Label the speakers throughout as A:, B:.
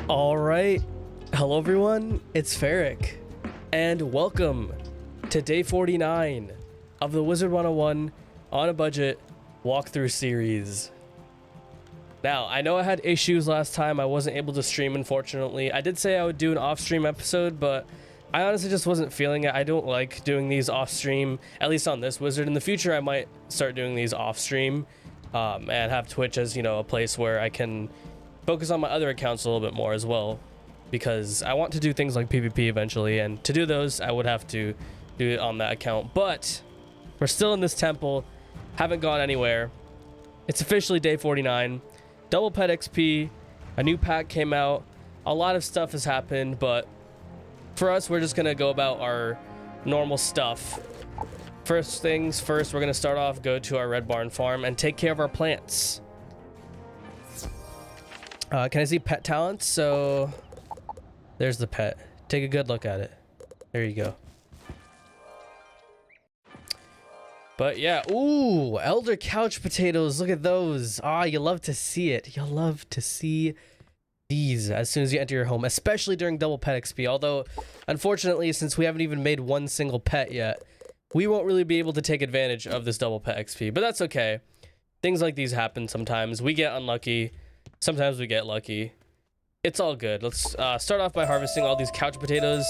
A: All right. Hello, everyone. It's Ferric, and welcome to day 49 of the Wizard101 on a budget walkthrough series. Now, I know I had issues last time. I wasn't able to stream, unfortunately. I did say I would do an off-stream episode, but I honestly just wasn't feeling it. I don't like doing these off-stream, at least on this wizard. In the future, I might start doing these off-stream and have Twitch as, a place where I can focus on my other accounts a little bit more as well, because I want to do things like PvP eventually, and to do those I would have to do it on that account. But we're still in this temple, haven't gone anywhere. It's officially day 49, double pet XP, a new pack came out, a lot of stuff has happened, but for us we're just gonna go about our normal stuff. First things first, we're gonna start off, go to our red barn farm and take care of our plants. Can I see pet talents? So there's the pet. Take a good look at it. There you go. But yeah, ooh, elder couch potatoes. Look at those. Ah, you love to see it. You'll love to see these as soon as you enter your home, especially during double pet XP. Although, unfortunately, since we haven't even made one single pet yet, we won't really be able to take advantage of this double pet XP. But that's okay. Things like these happen sometimes. We get unlucky. Sometimes we get lucky. It's all good. Let's start off by harvesting all these couch potatoes.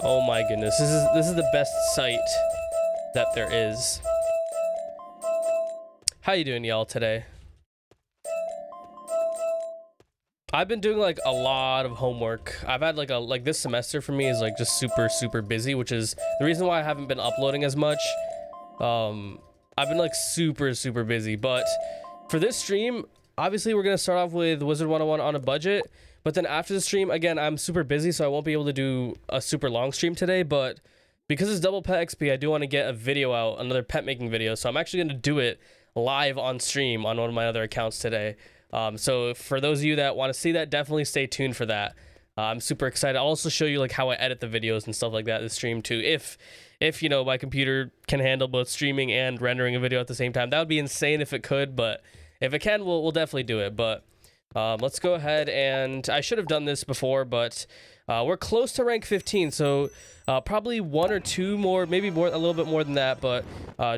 A: Oh my goodness, this is the best sight that there is. How you doing, y'all, today? I've been doing like a lot of homework. I've had like this semester for me is like just super busy, which is the reason why I haven't been uploading as much. I've been like super busy, but for this stream, obviously we're gonna start off with Wizard101 on a budget, but then after the stream, again, I'm super busy, so I won't be able to do a super long stream today, but because it's double pet XP, I do want to get a video out, another pet making video, so I'm actually going to do it live on stream on one of my other accounts today. So for those of you that want to see that, definitely stay tuned for that. I'm super excited. I'll also show you like how I edit the videos and stuff like that in the stream too, if my computer can handle both streaming and rendering a video at the same time. That would be insane if it could, but if it can, we'll definitely do it. But let's go ahead, and I should have done this before, but we're close to rank 15, so probably one or two more, maybe more, a little bit more than that, but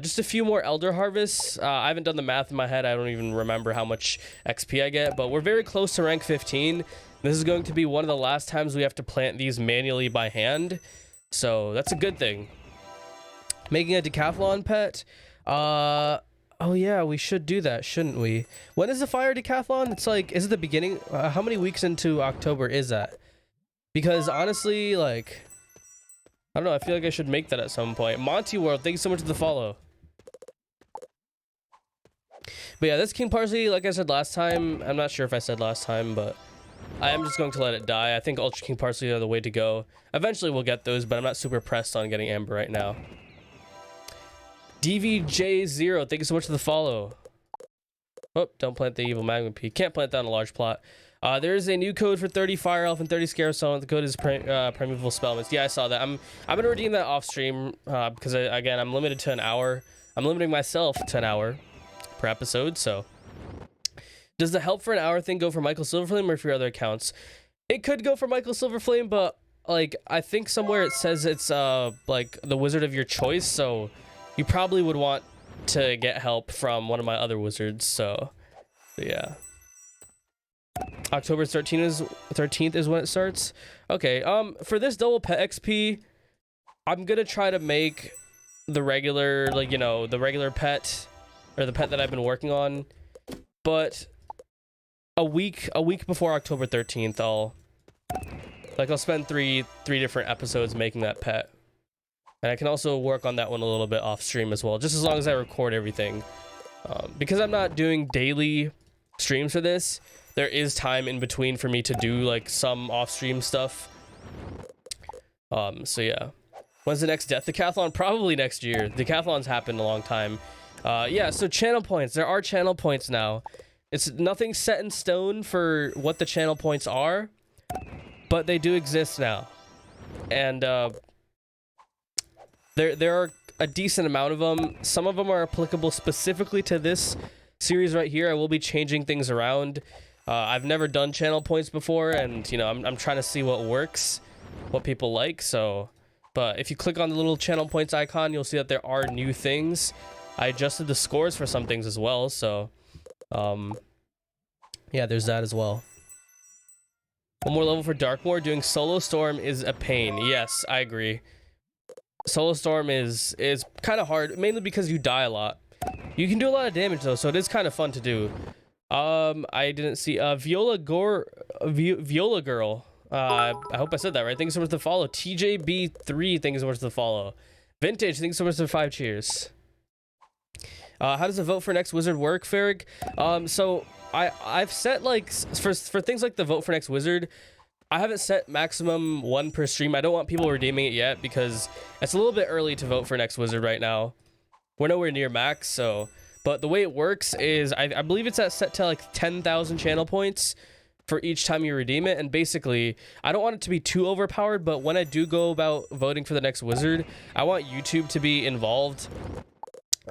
A: just a few more elder harvests. I haven't done the math in my head. I don't even remember how much XP I get, but we're very close to rank 15. This is going to be one of the last times we have to plant these manually by hand, so that's a good thing. Making a decathlon pet. Oh yeah, we should do that, shouldn't we? When is the fire decathlon? It's like, is it the beginning? How many weeks into October is that? Because honestly, like, I don't know, I feel like I should make that at some point. Monty World, thank you so much for the follow. But yeah, this King Parsley, like I said last time, I'm not sure if I said last time, but I am just going to let it die. I think Ultra King Parsley are the way to go. Eventually we'll get those, but I'm not super pressed on getting Amber right now. DVJ0, thank you so much for the follow. Oh, don't plant the evil magma pea. Can't plant that on a large plot. There is a new code for 30 Fire Elf and 30 Scare Stone. The code is Primeval Spellmist. Yeah, I saw that. I'm gonna redeem that off stream because again, I'm limited to an hour. I'm limiting myself to an hour per episode. So, does the help for an hour thing go for Michael Silverflame or for your other accounts? It could go for Michael Silverflame, but like I think somewhere it says it's like the wizard of your choice. So you probably would want to get help from one of my other wizards. So yeah. October 13th is when it starts. Okay, for this double pet XP, I'm gonna try to make the regular, like, the regular pet, or the pet that I've been working on, but a week before October 13th, I'll spend three different episodes making that pet, and I can also work on that one a little bit off stream as well, just as long as I record everything, because I'm not doing daily streams for this. There is time in between for me to do like some off-stream stuff. So yeah. When's the next Death Decathlon? Probably next year. Decathlons happened a long time. Yeah, so channel points. There are channel points now. It's nothing set in stone for what the channel points are, but they do exist now. And there are a decent amount of them. Some of them are applicable specifically to this series right here. I will be changing things around. I've never done channel points before, and you know, I'm trying to see what works, what people like. So, but if you click on the little channel points icon, you'll see that there are new things. I adjusted the scores for some things as well, so yeah, there's that as well. One more level for Darkmoor. Doing solo storm is a pain. Yes, I agree. Solo storm is kind of hard, mainly because you die a lot. You can do a lot of damage though, so it is kind of fun to do. I didn't see Viola Girl. I hope I said that right. Thanks so much for the follow. TJB3, thanks so much for the follow. Vintage, thanks so much for the 5 cheers. How does the vote for next wizard work, ferric? So I've set like for things like the vote for next wizard, I haven't set maximum 1 per stream. I don't want people redeeming it yet because it's a little bit early to vote for next wizard right now. We're nowhere near max, so. But the way it works is I believe it's set to like 10,000 channel points for each time you redeem it. And basically, I don't want it to be too overpowered, but when I do go about voting for the next wizard, I want YouTube to be involved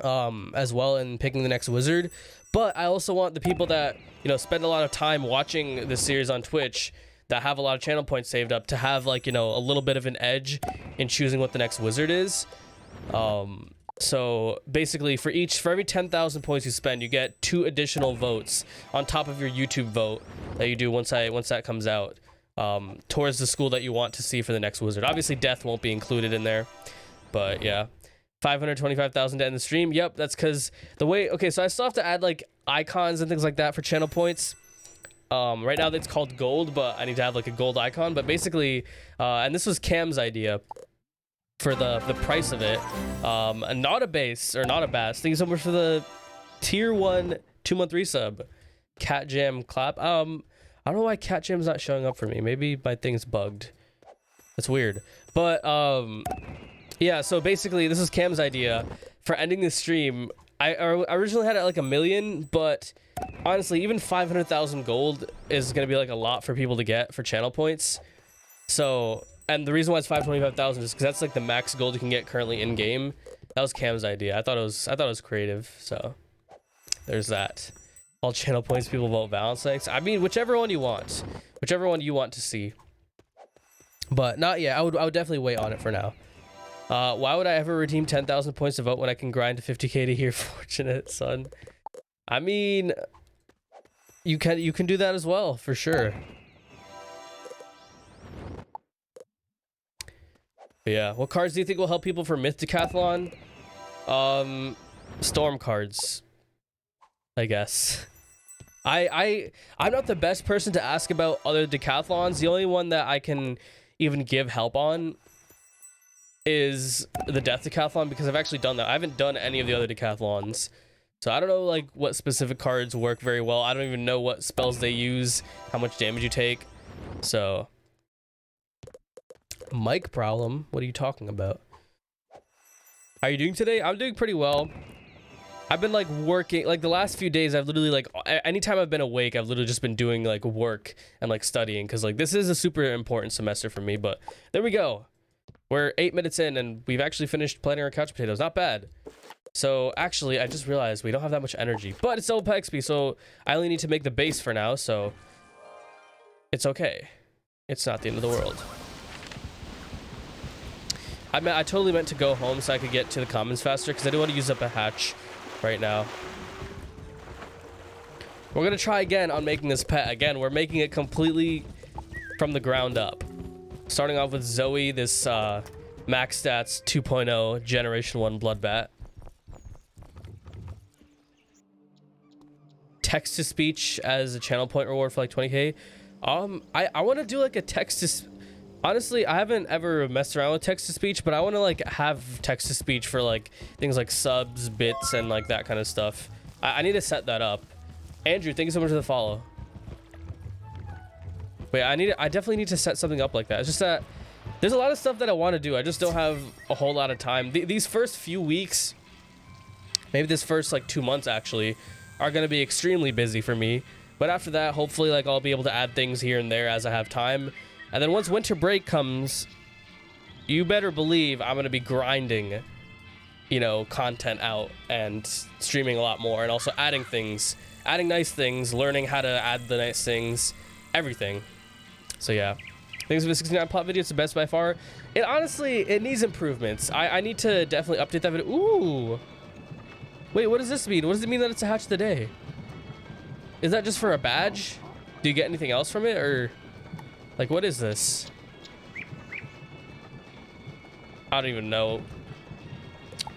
A: as well in picking the next wizard. But I also want the people that, you know, spend a lot of time watching this series on Twitch that have a lot of channel points saved up to have, like, you know, a little bit of an edge in choosing what the next wizard is. So basically for every 10,000 points you spend, you get 2 additional votes on top of your YouTube vote that you do once that comes out, towards the school that you want to see for the next wizard. Obviously death won't be included in there, but yeah. 525,000 to end the stream. Yep, that's because the way, okay, so I still have to add like icons and things like that for channel points. Right now it's called gold, but I need to have like a gold icon. But basically, and this was Cam's idea for the price of it. Not a base or not a bass. Thank you so much for the tier 1 2-month resub. Cat Jam clap. I don't know why Cat Jam's not showing up for me. Maybe my thing's bugged. That's weird. But yeah, so basically this is Cam's idea for ending the stream. I originally had it like 1 million, but honestly, even 500,000 gold is going to be like a lot for people to get for channel points. So, and the reason why it's 525,000 is because that's like the max gold you can get currently in game. That was Cam's idea. I thought it was creative. So there's that. All channel points people vote balance next. I mean, whichever one you want to see. But not yet. I would definitely wait on it for now. Why would I ever redeem 10,000 points to vote when I can grind to 50k to hear Fortunate Son? I mean, you can do that as well, for sure. But yeah, what cards do you think will help people for Myth Decathlon? Storm cards, I guess. I'm not the best person to ask about other decathlons. The only one that I can even give help on is the Death Decathlon, because I've actually done that. I haven't done any of the other decathlons, so I don't know like what specific cards work very well. I don't even know what spells they use, how much damage you take. So mic problem, what are you talking about? How are you doing today? I'm doing pretty well. I've been like working, like the last few days I've literally like, anytime I've been awake, I've literally just been doing like work and like studying, because like this is a super important semester for me. But there we go. We're 8 minutes in and we've actually finished planting our couch potatoes. Not bad. So actually, I just realized we don't have that much energy, but it's double XP, so I only need to make the base for now, so it's okay. It's not the end of the world. I totally meant to go home so I could get to the commons faster, because I didn't want to use up a hatch right now. We're gonna try again on making this pet. Again, we're making it completely from the ground up. Starting off with Zoe, this max stats 2.0 generation 1 bloodbat. Text to speech as a channel point reward for like 20k. I want to do like a text to honestly, I haven't ever messed around with text to speech, but I want to like have text to speech for like things like subs, bits, and like that kind of stuff. I need to set that up. Andrew, thank you so much for the follow. Wait, I definitely need to set something up like that. It's just that there's a lot of stuff that I want to do. I just don't have a whole lot of time. These first few weeks, maybe this first like 2 months actually, are going to be extremely busy for me. But after that, hopefully like I'll be able to add things here and there as I have time. And then once winter break comes, you better believe I'm going to be grinding, you know, content out and streaming a lot more, and also adding things adding nice things, learning how to add the nice things, everything. So yeah, things for the 69 plot video. It's the best by far. It honestly, it needs improvements. I need to definitely update that video. Ooh. Wait, what does this mean? What does it mean that it's a hatch of the day? Is that just for a badge? Do you get anything else from it, or like what is this? I don't even know.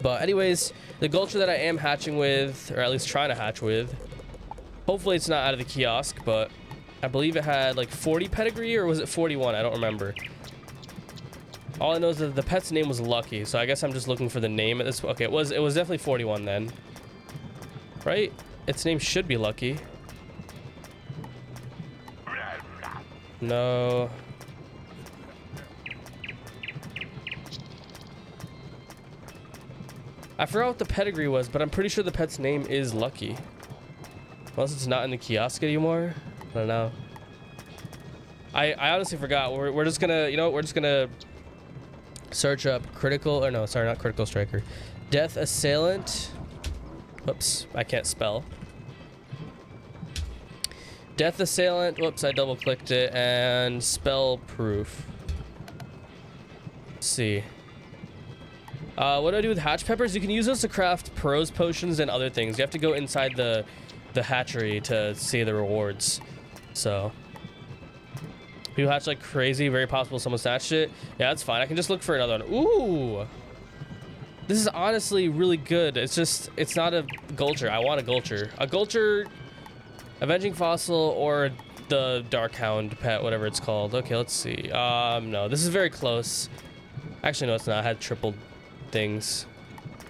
A: But anyways, the Gulcher that I am hatching with, or at least trying to hatch with, hopefully it's not out of the kiosk, but I believe it had like 40 pedigree, or was it 41? I don't remember. All I know is that the pet's name was Lucky, so I guess I'm just looking for the name at this. Okay, it was definitely 41 then, right? Its name should be Lucky. No. I forgot what the pedigree was, but I'm pretty sure the pet's name is Lucky. Unless it's not in the kiosk anymore. I don't know. I honestly forgot. We're just gonna, you know, we're just gonna search up critical, or no, sorry, not critical striker. Death assailant. Whoops, I can't spell. Death assailant. Whoops, I double clicked it, and spell proof. Let's see. What do I do with hatch peppers? You can use those to craft pros potions and other things. You have to go inside the hatchery to see the rewards. So people hatch like crazy. Very possible someone snatched it. Yeah, that's fine. I can just look for another one. Ooh, this is honestly really good. It's just, it's not a Gulcher. I want a Gulcher. A Gulcher, Avenging Fossil, or the Darkhound pet, whatever it's called. Okay, let's see. No, this is very close. Actually, no, it's not. I had triple things.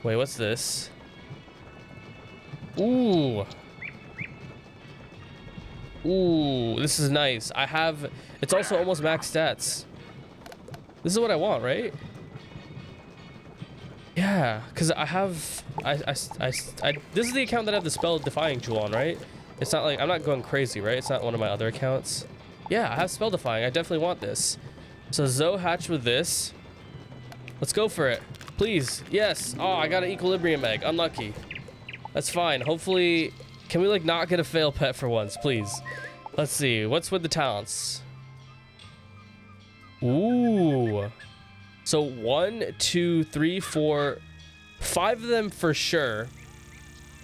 A: Wait, what's this? Ooh. Ooh, this is nice. I have, it's also almost max stats. This is what I want, right? Yeah, because I have, this is the account that I have the spell defying jewel on, right? It's not like, I'm not going crazy, right? It's not one of my other accounts. Yeah, I have spell defying. I definitely want this. So Zoe hatch with this. Let's go for it. Please. Yes. Oh, I got an equilibrium egg. Unlucky. That's fine. Hopefully, can we like not get a fail pet for once, please? Let's see. What's with the talents? Ooh. So 1, 2, 3, 4, 5 of them for sure.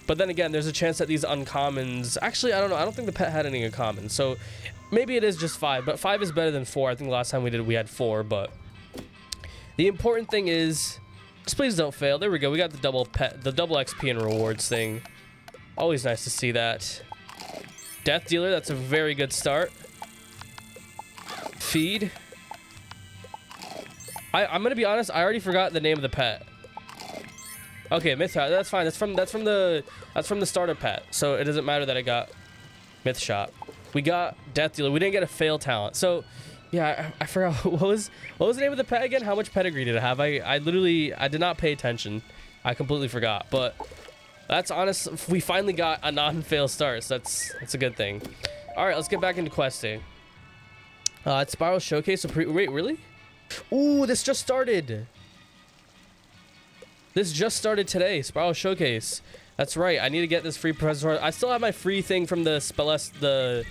A: But then again, there's a chance that these uncommons, actually, I don't know. I don't think the pet had any uncommons. So maybe it is just 5, but 5 is better than 4. I think the last time we had 4, but the important thing is, just please don't fail. There we go. We got the double XP and rewards thing. Always nice to see that. Death Dealer, that's a very good start. Feed. I'm gonna be honest, I already forgot the name of the pet. Okay, Myth Shot, that's fine. That's from the starter pet. So it doesn't matter that I got Myth Shot. We got Death Dealer. We didn't get a fail talent. So yeah, I forgot what was the name of the pet again? How much pedigree did it have? I literally did not pay attention. I completely forgot. But that's honest. We finally got a non-fail start. So that's a good thing. All right, let's get back into questing. It's Spiral Showcase. Wait, really? Ooh, this just started. This just started today. Spiral Showcase. That's right. I need to get this free Professor. I still have my free thing from the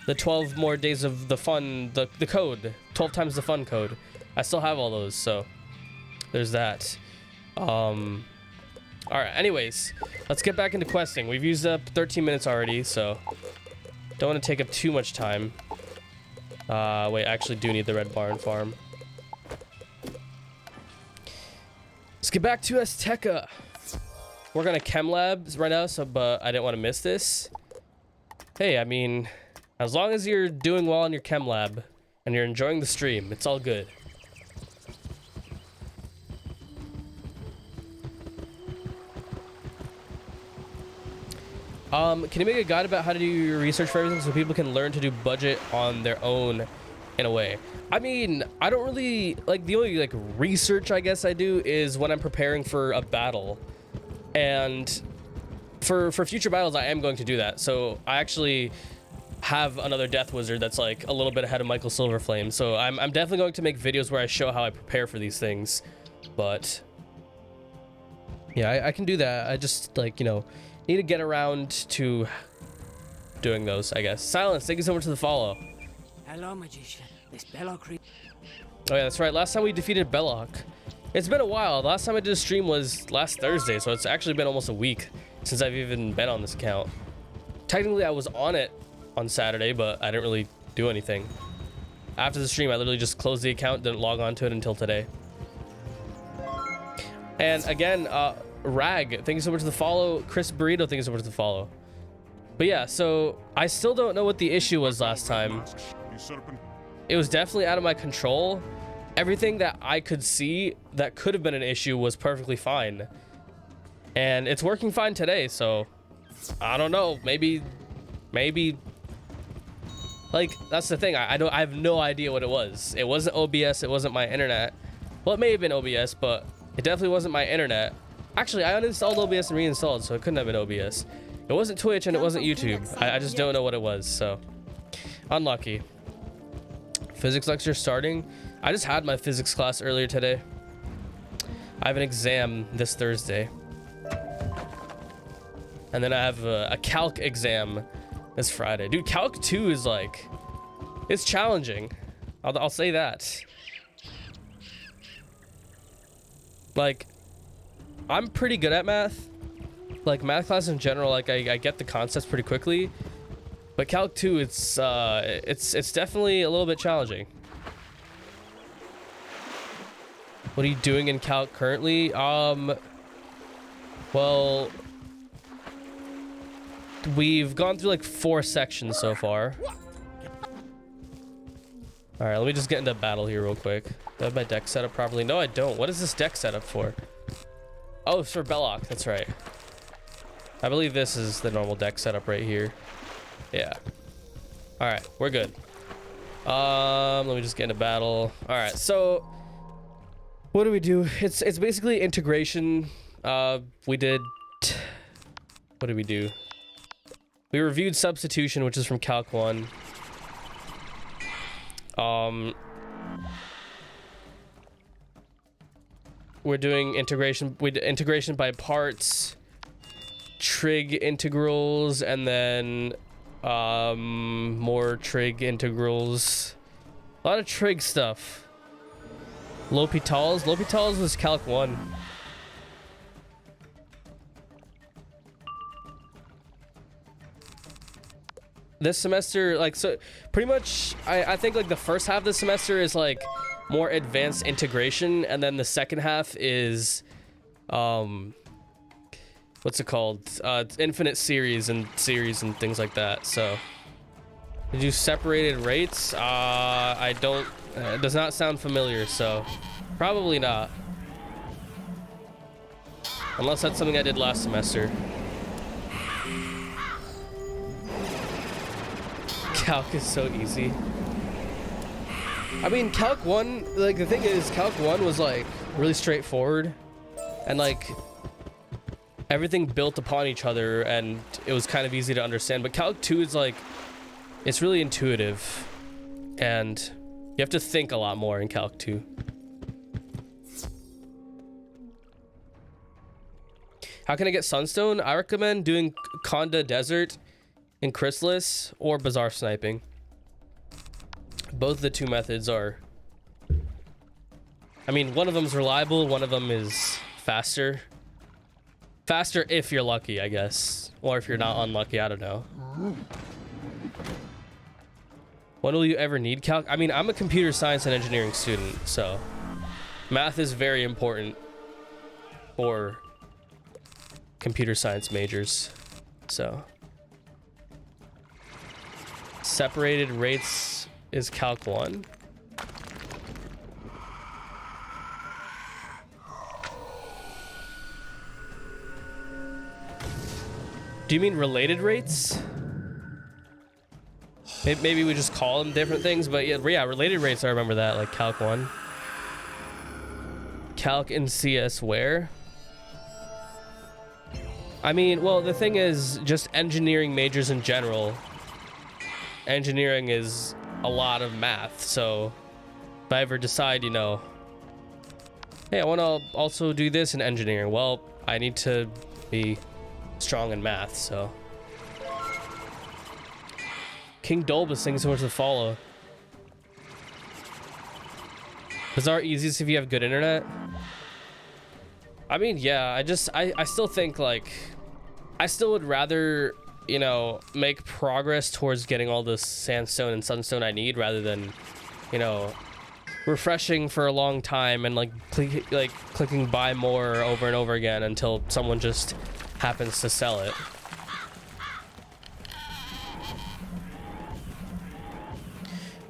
A: the 12 more days of the fun, the code, 12 times the fun code. I still have all those, so there's that. All right, anyways, let's get back into questing. We've used up 13 minutes already, so don't want to take up too much time. Wait, I actually do need the Red Barn Farm. Let's get back to Azteca. We're gonna chem labs right now, but I didn't want to miss this. Hey, I mean, as long as you're doing well in your chem lab and you're enjoying the stream, it's all good. Can you make a guide about how to do your research for everything so people can learn to do budget on their own in a way? I mean, I don't really, like, the only, like, research I guess I do is when I'm preparing for a battle. And for future battles, I am going to do that. So I actually have another Death Wizard that's, like, a little bit ahead of Michael Silverflame. So I'm definitely going to make videos where I show how I prepare for these things. But yeah, I can do that. I just, like, you know, need to get around to doing those, I guess. Silence, thank you so much for the follow.
B: Hello, magician. This Belloc creep.
A: Oh yeah, that's right. Last time we defeated Belloc. It's been a while. The last time I did a stream was last Thursday, so it's actually been almost a week since I've even been on this account. Technically, I was on it on Saturday, but I didn't really do anything. After the stream, I literally just closed the account, didn't log on to it until today. And again, Rag, thank you so much for the follow. Chris Burrito, thank you so much for the follow. But yeah, so I still don't know what the issue was last time. It was definitely out of my control. Everything that I could see that could have been an issue was perfectly fine. And it's working fine today, so I don't know. Maybe like that's the thing. I have no idea what it was. It wasn't OBS, it wasn't my internet. Well, it may have been OBS, but it definitely wasn't my internet. Actually, I uninstalled OBS and reinstalled, so it couldn't have been OBS. It wasn't Twitch and it wasn't YouTube. I just don't know what it was, so unlucky. Physics lecture starting. I just had my physics class earlier today. I have an exam this Thursday. And then I have a calc exam this Friday. Dude, calc 2 is like, it's challenging. I'll say that. Like, I'm pretty good at math. Like math class in general, like I get the concepts pretty quickly. But calc 2, it's definitely a little bit challenging. What are you doing in calc currently? Well, we've gone through like 4 sections so far. All right, let me just get into battle here real quick. Do I have my deck set up properly? No, I don't. What is this deck set up for? Oh, it's for Belloc. That's right. I believe this is the normal deck setup right here. Yeah. All right, we're good. Let me just get into battle. All right, so what do we do? It's basically integration. We did. What did we do? We reviewed substitution, which is from Calc 1. We're doing integration. We did integration by parts, trig integrals, and then more trig integrals. A lot of trig stuff. L'Hôpitals. L'Hôpitals was Calc 1. This semester, like, so pretty much I think like the first half of the semester is like more advanced integration, and then the second half is what's it called, it's infinite series and things like that. So did you separated rates? I don't, it does not sound familiar, so probably not, unless that's something I did last semester. Calc is so easy. I mean, Calc 1, like the thing is, Calc 1 was like really straightforward and like everything built upon each other and it was kind of easy to understand. But Calc 2 is like, it's really intuitive and you have to think a lot more in Calc 2. How can I get Sunstone? I recommend doing Conda Desert in Chrysalis or Bazaar Sniping. Both the two methods are, I mean, one of them's reliable, one of them is faster. Faster if you're lucky, I guess. Or if you're not unlucky, I don't know. When will you ever need calc? I mean, I'm a computer science and engineering student, so math is very important for computer science majors. So separated rates is Calc 1. Do you mean related rates? Maybe we just call them different things, but yeah, related rates, I remember that, like Calc 1. Calc in CS where? I mean, well, the thing is, just engineering majors in general. Engineering is a lot of math, so if I ever decide, you know, hey, I want to also do this in engineering, well, I need to be strong in math, so King Dolbus saying so much to follow. Bizarre easiest if you have good internet. I mean, yeah, I still think like I still would rather, you know, make progress towards getting all the sandstone and sunstone I need rather than, you know, refreshing for a long time and like clicking buy more over and over again until someone just happens to sell it.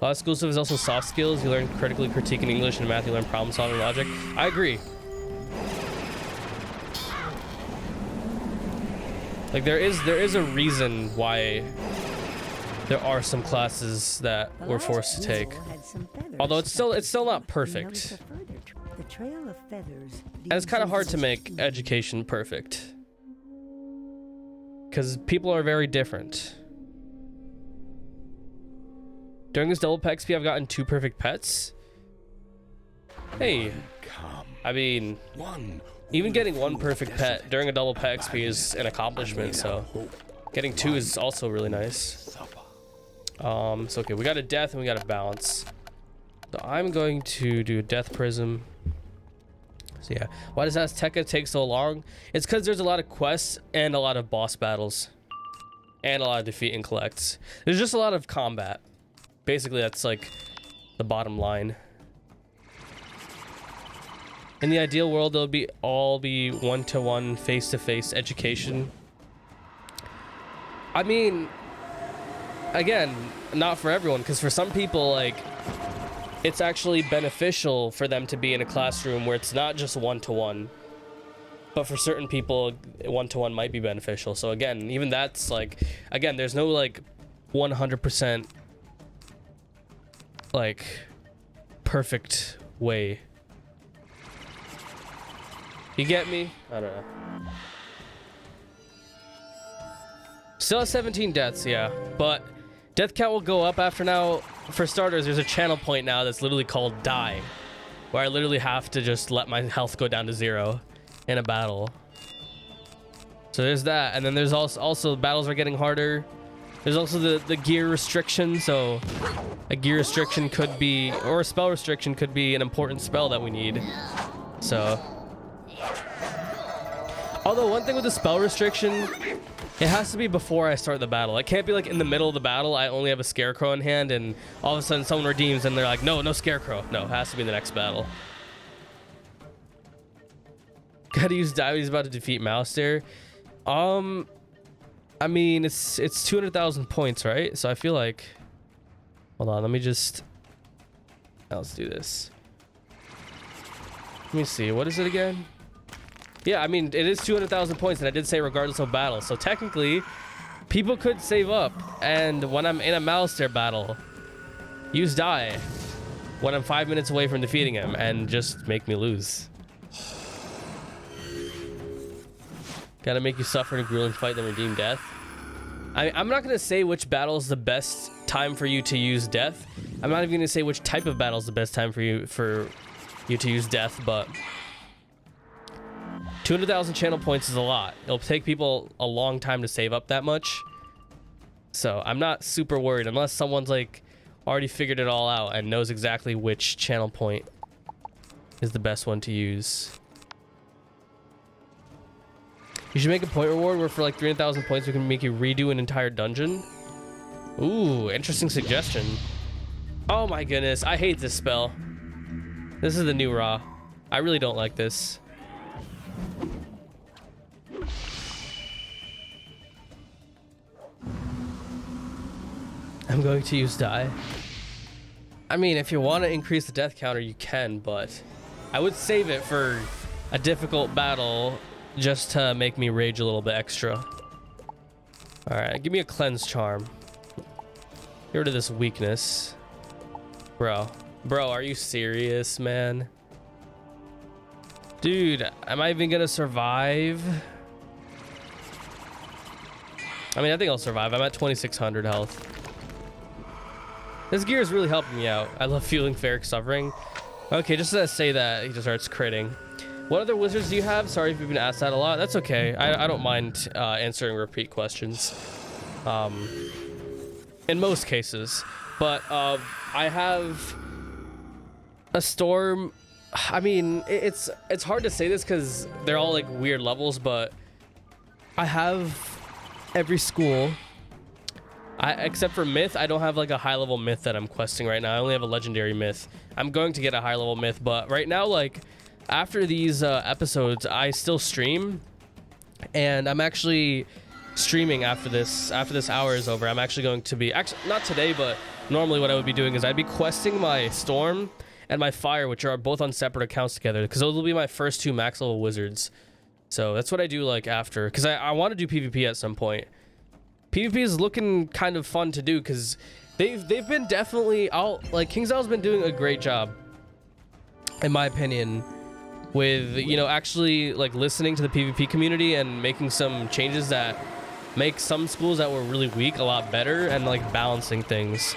A: Exclusive is also soft skills. You learn critically critiquing English and math. You learn problem solving logic. I agree. Like there is a reason why there are some classes that we're forced to take. Although it's still not perfect. And it's kind of hard to make education perfect. Because people are very different. During this double pet XP, I've gotten 2 perfect pets. Hey, I mean, even getting 1 perfect pet during a double pet XP is an accomplishment, so getting 2 is also really nice. So okay, we got a death and we got a balance. So I'm going to do a death prism. So yeah, why does Azteca take so long? It's because there's a lot of quests and a lot of boss battles and a lot of defeat and collects. There's just a lot of combat. Basically, that's like the bottom line. In the ideal world, it'll all be one-to-one, face-to-face education. I mean, again, not for everyone, because for some people, like, it's actually beneficial for them to be in a classroom where it's not just one-to-one. But for certain people, one-to-one might be beneficial. So again, even that's like, again, there's no like 100% like perfect way. You get me? I don't know. Still have 17 deaths, yeah, but death count will go up after now. For starters, there's a channel point now that's literally called die, where I literally have to just let my health go down to 0 in a battle. So there's that, and then there's also battles are getting harder. There's also the gear restriction, so a gear restriction could be, or a spell restriction could be an important spell that we need. So, although one thing with the spell restriction, it has to be before I start the battle. It can't be like in the middle of the battle, I only have a scarecrow in hand, and all of a sudden someone redeems and they're like, no scarecrow. No, it has to be in the next battle. Gotta use die. He's about to defeat Mouse there. I mean, it's 200,000 points, right? So I feel like, hold on, let me just, let's do this. Let me see, what is it again? Yeah, I mean, it is 200,000 points, and I did say regardless of battle. So technically, people could save up, and when I'm in a Malistaire battle, use die when I'm 5 minutes away from defeating him, and just make me lose. Gotta make you suffer in a grueling fight, then redeem death. I'm not gonna say which battle is the best time for you to use death. I'm not even gonna say which type of battle is the best time for you to use death, but 200,000 channel points is a lot. It'll take people a long time to save up that much. So I'm not super worried unless someone's like already figured it all out and knows exactly which channel point is the best one to use. You should make a point reward where for like 300,000 points we can make you redo an entire dungeon. Ooh, interesting suggestion. Oh my goodness, I hate this spell. This is the new Ra. I really don't like this. I'm going to use die. I mean, if you want to increase the death counter, you can, but I would save it for a difficult battle just to make me rage a little bit extra. All right, give me a cleanse charm. Get rid of this weakness. Bro, are you serious, man? Dude, am I even gonna survive? I mean, I think I'll survive. I'm at 2,600 health. This gear is really helping me out. I love feeling ferric suffering. Okay, just to say that, he just starts critting. What other wizards do you have? Sorry if you've been asked that a lot. That's okay. I don't mind answering repeat questions. in most cases. But I have a storm. I mean, it's hard to say this because they're all like weird levels, but I have every school. Except for myth, I don't have like a high level myth that I'm questing right now. I only have a legendary myth. I'm going to get a high level myth, but right now, like after these episodes, I still stream, and I'm actually streaming after this hour is over. I'm actually going to be not today, but normally what I would be doing is I'd be questing my storm and my fire, which are both on separate accounts together, because those will be my first 2 max level wizards. So that's what I do like after, because I want to do PvP at some point. PvP is looking kind of fun to do because they've been definitely King's Isle's been doing a great job, in my opinion, with, you know, actually like listening to the PvP community and making some changes that make some schools that were really weak a lot better, and like balancing things.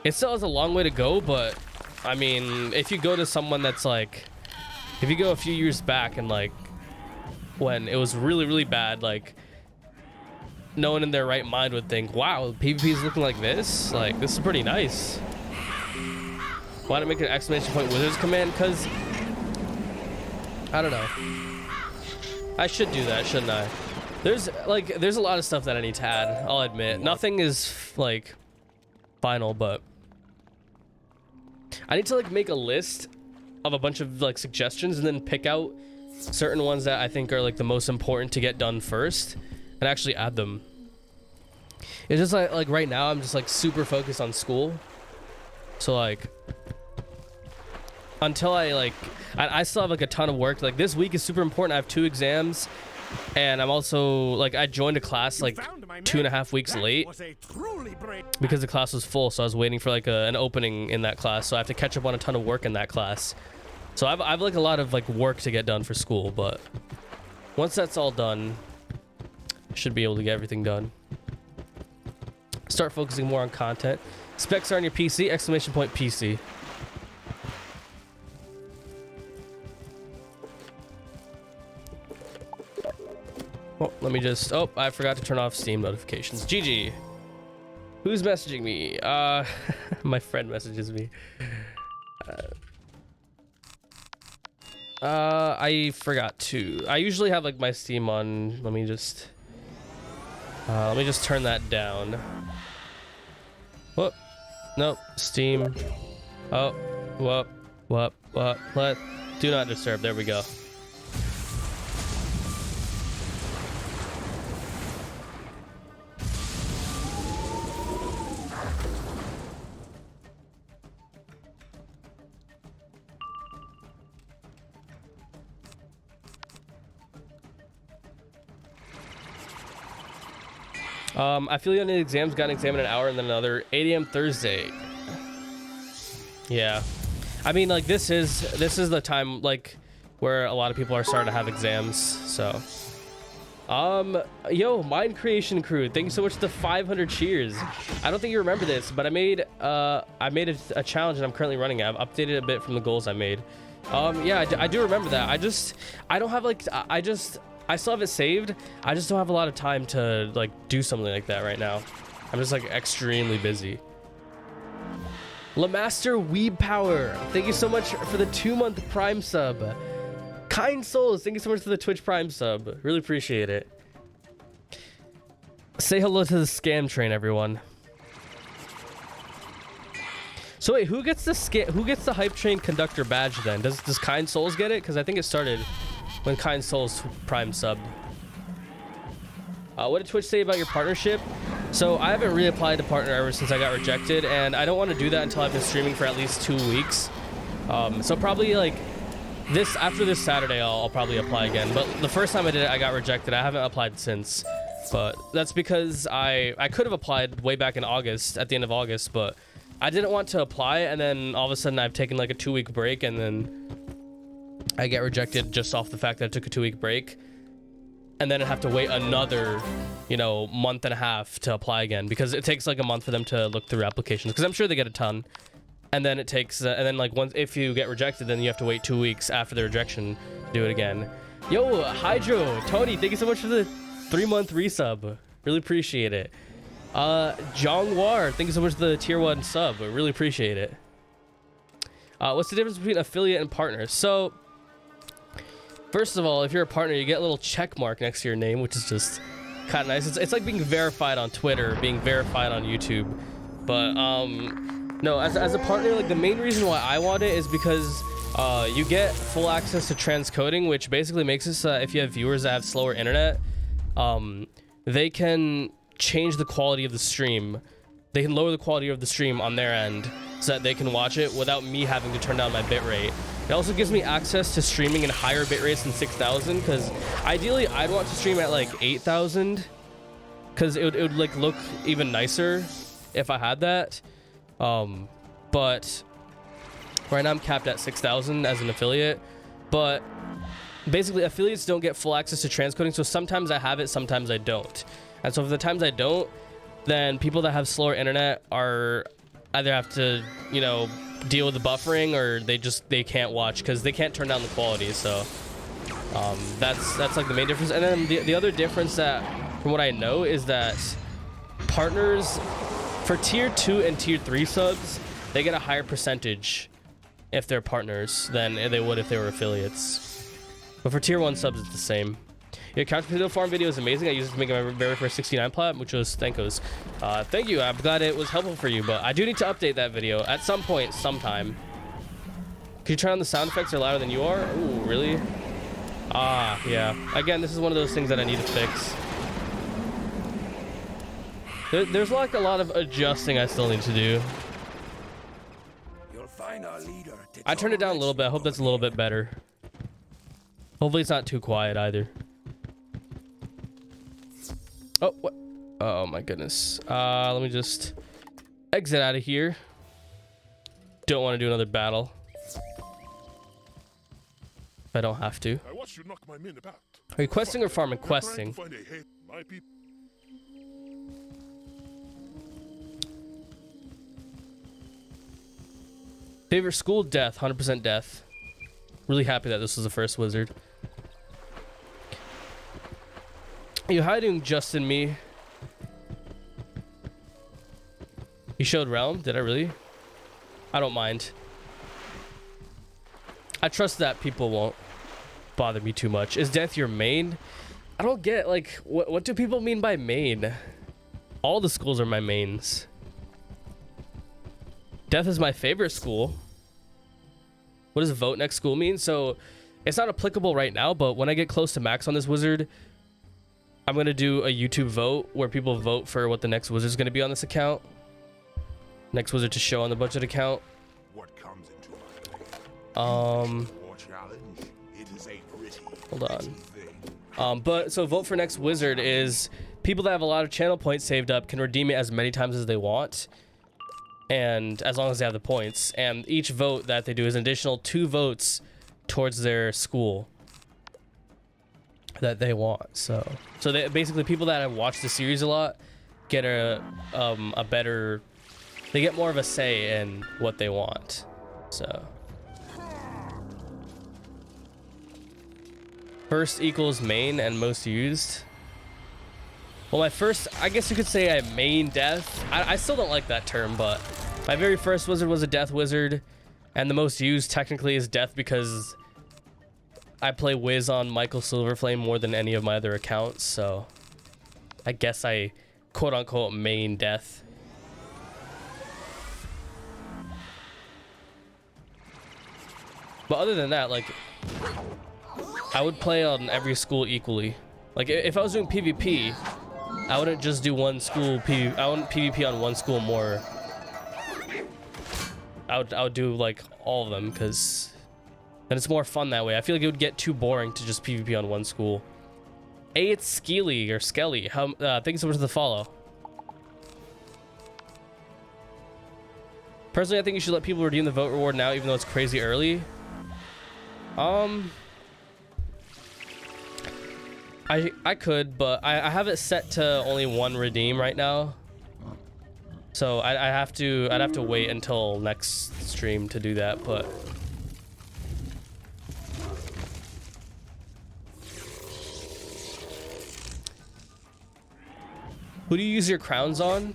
A: It still has a long way to go, but I mean, if you go to someone that's like, if you go a few years back and like when it was really, really bad, like no one in their right mind would think, wow, PvP is looking like this. Like, this is pretty nice. Why not make an exclamation point wizards command? Because I don't know. I should do that, shouldn't I? There's a lot of stuff that I need to add, I'll admit. Nothing is like final, but I need to like make a list of a bunch of like suggestions and then pick out certain ones that I think are like the most important to get done first and actually add them. It's just like right now I'm just like super focused on school, so like until I still have like a ton of work. Like this week is super important. I have 2 exams, and I'm also like, I joined a class like 2.5 weeks late because the class was full, so I was waiting for like an opening in that class, so I have to catch up on a ton of work in that class. So I've like a lot of like work to get done for school, but once that's all done, I should be able to get everything done. Start focusing more on content. Specs are on your PC, exclamation point PC. Well, let me just, oh, I forgot to turn off Steam notifications. GG. Who's messaging me? My friend messages me. I forgot to. I usually have like my Steam on. Let me just turn that down. Whoop. Nope. Steam. Oh. Whoop. Whoop. Whoop. Let. Do not disturb. There we go. I feel you on the exams. Got an exam in an hour and then another 8 a.m. Thursday. Yeah, I mean, like this is the time like where a lot of people are starting to have exams. So, yo, Mind Creation Crew, thank you so much for the 500 cheers. I don't think you remember this, but I made a challenge and I'm currently running it. I've updated a bit from the goals I made. Yeah, I do remember that. I don't have like I still have it saved. I just don't have a lot of time to like do something like that right now. I'm just like extremely busy. Lamaster Weeb Power, thank you so much for the 2-month Prime sub. Kind Souls, thank you so much for the Twitch Prime sub. Really appreciate it. Say hello to the scam train, everyone. So wait, who gets the hype train conductor badge then? Does Kind Souls get it? Because I think it started when Kind Souls Prime subbed. What did Twitch say about your partnership? So I haven't reapplied to partner ever since I got rejected, and I don't want to do that until I've been streaming for at least 2 weeks. So probably like after this Saturday, I'll probably apply again. But the first time I did it, I got rejected. I haven't applied since, but that's because I could have applied way back in August, at the end of August, but I didn't want to apply, and then all of a sudden I've taken like a 2-week break, and then I get rejected just off the fact that I took a 2-week break, and then I have to wait another, you know, month and a half to apply again, because it takes like a month for them to look through applications, because I'm sure they get a ton, and then it takes and then like if you get rejected, then you have to wait 2 weeks after the rejection to do it again. Yo, Hydro, Tony, thank you so much for the 3-month resub. Really appreciate it. John War, thank you so much for the tier 1 sub. I really appreciate it. What's the difference between affiliate and partner? So, first of all, if you're a partner, you get a little check mark next to your name, which is just kind of nice. It's like being verified on Twitter, being verified on YouTube. But no, as a partner, like the main reason why I want it is because you get full access to transcoding, which basically makes it so if you have viewers that have slower internet, they can change the quality of the stream. They can lower the quality of the stream on their end so that they can watch it without me having to turn down my bitrate. It also gives me access to streaming in higher bit rates than 6,000, because ideally I'd want to stream at like 8,000, because it would like look even nicer if I had that. But right now I'm capped at 6,000 as an affiliate. But basically affiliates don't get full access to transcoding, so sometimes I have it, sometimes I don't. And so for the times I don't, then people that have slower internet are either have to, you know, deal with the buffering, or they can't watch because they can't turn down the quality. So that's like the main difference. And then the other difference that, from what I know, is that partners for tier 2 and tier 3 subs, they get a higher percentage if they're partners than they would if they were affiliates. But for tier 1 subs, it's the same. Your couch potato farm video is amazing. I used it to make my very first 69 plat, which was thankos. Thank you. I'm glad it was helpful for you, but I do need to update that video at some point, sometime. Can you turn on the sound effects? They're louder than you are? Ooh, really? Ah, yeah. Again, this is one of those things that I need to fix. There's like a lot of adjusting I still need to do.
B: You'll find our leader.
A: I turned it down a little bit. I hope that's a little bit better. Hopefully it's not too quiet either. Oh, what? Oh my goodness. Let me just exit out of here. Don't want to do another battle. If I don't have to.
C: I watched you knock my men about.
A: Are you questing or farming? Questing. Favorite school? Death. 100% death. Really happy that this was the first wizard. You hiding Justin me? You showed realm? Did I really? I don't mind. I trust that people won't bother me too much. Is death your main? I don't get, like, what do people mean by main? All the schools are my mains. Death is my favorite school. What does vote next school mean? So it's not applicable right now, but when I get close to max on this wizard, I'm going to do a YouTube vote where people vote for what the next wizard is going to be on this account. Next wizard to show on the budget account.
C: What comes into my
A: hold on. But so vote for next wizard is people that have a lot of channel points saved up can redeem it as many times as they want. And as long as they have the points, and each vote that they do is an additional 2 votes towards their school that they want. So they basically, people that have watched the series a lot get a better, they get more of a say in what they want. So first equals main and most used. Well, my first, I guess you could say I main death. I still don't like that term, but my very first wizard was a death wizard, and the most used technically is death because I play Wiz on Michael Silverflame more than any of my other accounts, so I guess I quote-unquote main death. But other than that, like, I would play on every school equally. Like, if I was doing PvP, I wouldn't just do one school I wouldn't PvP on one school more. I would do like all of them, because then it's more fun that way. I feel like it would get too boring to just PvP on one school. Hey, it's Skeely or Skelly. Thank you so much for the follow. Personally, I think you should let people redeem the vote reward now, even though it's crazy early. I could, but I have it set to only 1 redeem right now. So I'd have to wait until next stream to do that, but Who do you use your crowns on?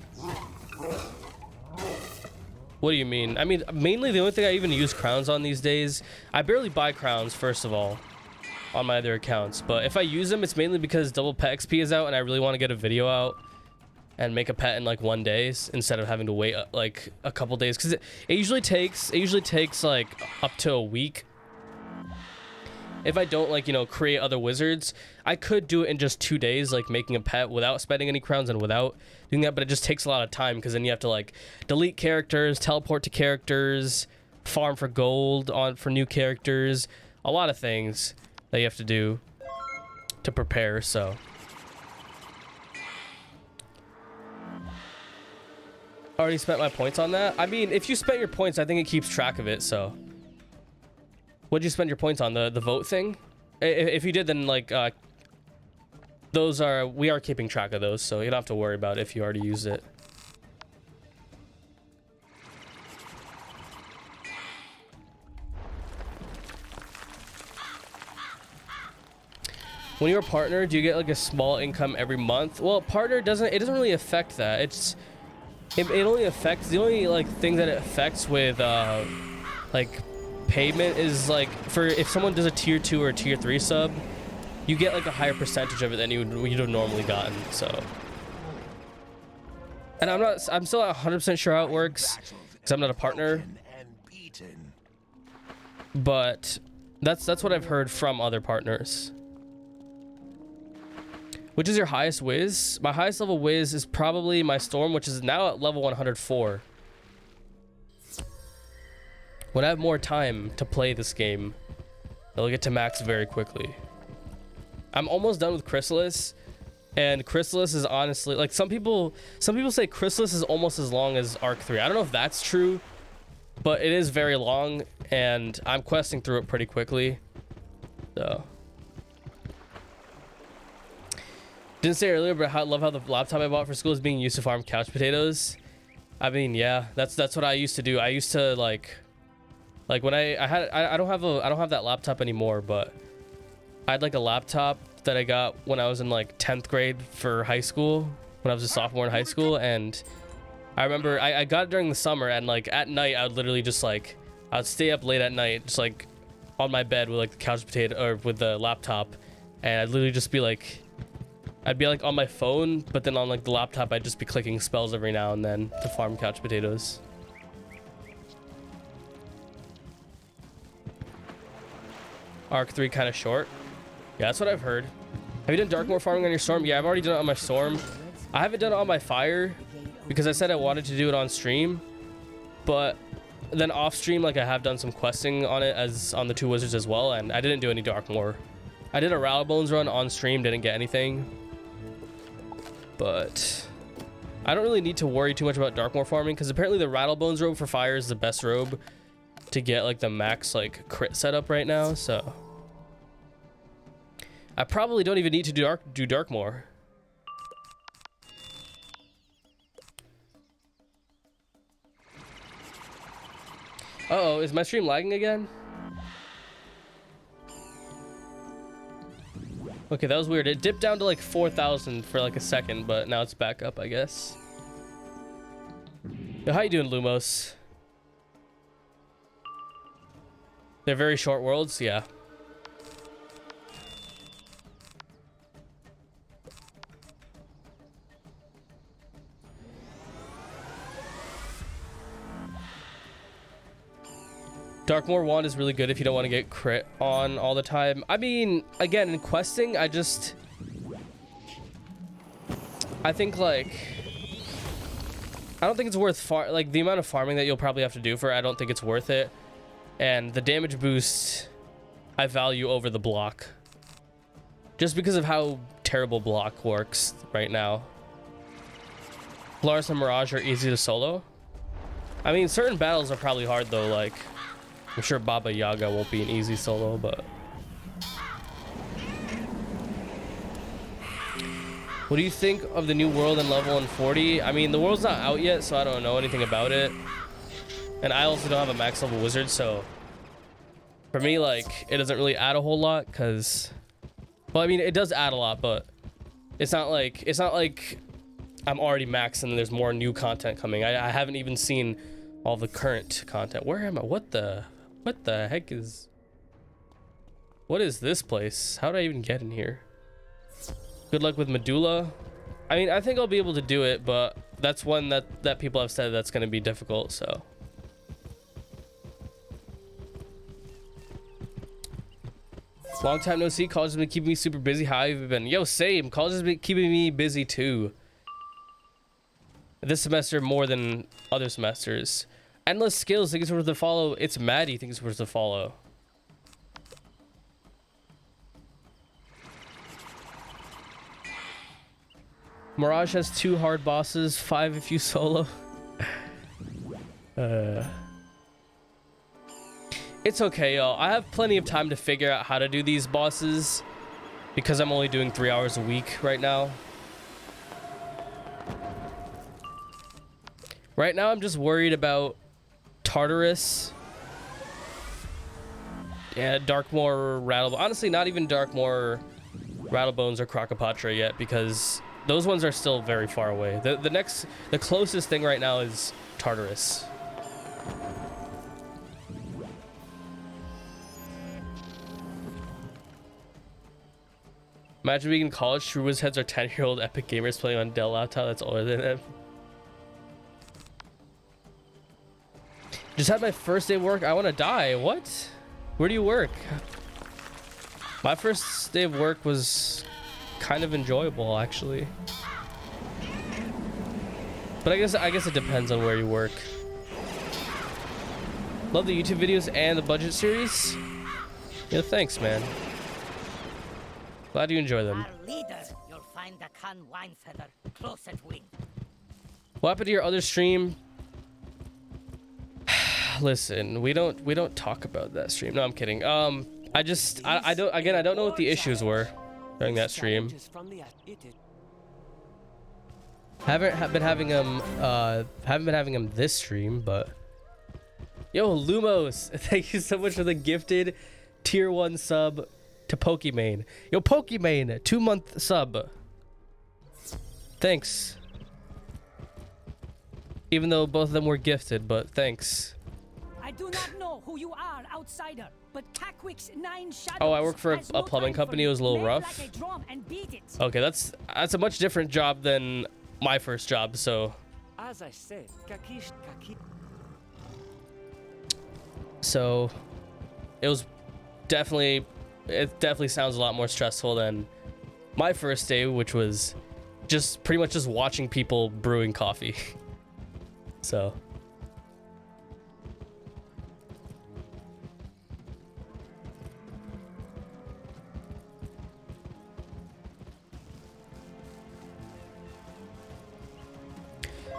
A: What do you mean? I mean, mainly the only thing I even use crowns on these days, I barely buy crowns, first of all, on my other accounts. But if I use them, it's mainly because double pet XP is out and I really want to get a video out and make a pet in like 1 day instead of having to wait like a couple days. Because it usually takes like up to a week. If I don't, like, you know, create other wizards, I could do it in just 2 days, like making a pet without spending any crowns and without doing that, but it just takes a lot of time because then you have to like delete characters, teleport to characters, farm for gold for new characters, a lot of things that you have to do to prepare. So already spent my points on that. I mean, if you spent your points, I think it keeps track of it. So what'd you spend your points on? The vote thing? If you did, then like we are keeping track of those, so you don't have to worry about it if you already used it. When you're a partner, do you get like a small income every month? Well, partner doesn't really affect that. It only affects, the only like thing that it affects with like payment is like for if someone does a tier 2 or a tier 3 sub, you get like a higher percentage of it than you'd have normally gotten. So, and I'm still not 100% sure how it works because I'm not a partner, but that's what I've heard from other partners. Which is your highest Wiz? My highest level Wiz is probably my Storm, which is now at level 104. When I have more time to play this game, it'll get to max very quickly. I'm almost done with Chrysalis, and Chrysalis is honestly, like, some people say Chrysalis is almost as long as Arc 3. I don't know if that's true, but it is very long, and I'm questing through it pretty quickly. So didn't say earlier, but I love how the laptop I bought for school is being used to farm couch potatoes. I mean, yeah, that's what I used to do. I used to like when I don't have that laptop anymore, but I had like a laptop that I got when I was in like 10th grade for high school, when I was a sophomore in high school. And I remember I got it during the summer, and like at night I would literally just like, I would stay up late at night just like on my bed with like the couch potato or with the laptop, and I'd literally just be like, I'd be like on my phone, but then on like the laptop I'd just be clicking spells every now and then to farm couch potatoes. Arc 3 kind of short. Yeah, that's what I've heard. Have you done Darkmoor farming on your Storm? Yeah, I've already done it on my Storm. I haven't done it on my Fire because I said I wanted to do it on stream, but then off stream, like, I have done some questing on it as on the 2 wizards as well, and I didn't do any Darkmoor. I did a Rattlebones run on stream, didn't get anything, but I don't really need to worry too much about Darkmoor farming because apparently the Rattlebones robe for Fire is the best robe to get like the max like crit setup right now. So I probably don't even need to do Darkmoor. Uh-oh, is my stream lagging again? Okay, that was weird. It dipped down to like 4,000 for like a second, but now it's back up, I guess. Yo, how you doing, Lumos? They're very short worlds, yeah. Darkmoor wand is really good if you don't want to get crit on all the time. I mean, again, in questing, I think like, I don't think it's worth like the amount of farming that you'll probably have to do for it. I don't think it's worth it. And the damage boost I value over the block, just because of how terrible block works right now. Polaris and Mirage are easy to solo. I mean, certain battles are probably hard though, like I'm sure Baba Yaga won't be an easy solo, but what do you think of the new world in level 140? I mean, the world's not out yet, so I don't know anything about it. And I also don't have a max level wizard, so for me, like, it doesn't really add a whole lot, because, well, I mean, it does add a lot, but it's not like I'm already maxed and there's more new content coming. I haven't even seen all the current content. Where am I? What the heck is... What is this place? How did I even get in here? Good luck with Medulla. I mean, I think I'll be able to do it, but that's one that people have said that's going to be difficult, so. Long time no see. College has been keeping me super busy. How have you been? Yo, same. College has been keeping me busy too. This semester more than other semesters. Endless skills. Think it's worth to follow. It's Maddie. Think it's worth to follow. Mirage has 2 hard bosses, 5 if you solo. It's okay, y'all. I have plenty of time to figure out how to do these bosses because I'm only doing 3 hours a week right now. Right now, I'm just worried about Tartarus. Yeah, Darkmoor, Rattlebone. Honestly, not even Darkmoor, Rattlebones, or Crocopatra yet because those ones are still very far away. The closest thing right now is Tartarus. Imagine being in college, true whiz heads are 10-year-old epic gamers playing on Dell laptop that's older than them. Just had my first day of work. I want to die. What? Where do you work? My first day of work was kind of enjoyable, actually. But I guess it depends on where you work. Love the YouTube videos and the budget series. Yeah, thanks, man. Glad you enjoy them.
D: Our leader, you'll find the Khan wine feather close at wing.
A: What happened to your other stream? Listen, we don't talk about that stream. No, I'm kidding. I don't know what the issues were during that stream. Haven't been having them this stream, but yo, Lumos, thank you so much for the gifted tier 1 sub to Pokimane. Yo, Pokimane, 2-month sub. Thanks. Even though both of them were gifted, but thanks.
E: I do not know who you are, outsider, but Kakwick's 9 shadows.
A: Oh, I work for a plumbing company. It was a little rough.
E: Like a drum and beat it.
A: Okay, that's a much different job than my first job, so.
F: As I said,
A: So, it definitely sounds a lot more stressful than my first day, which was just pretty much just watching people brewing coffee. So.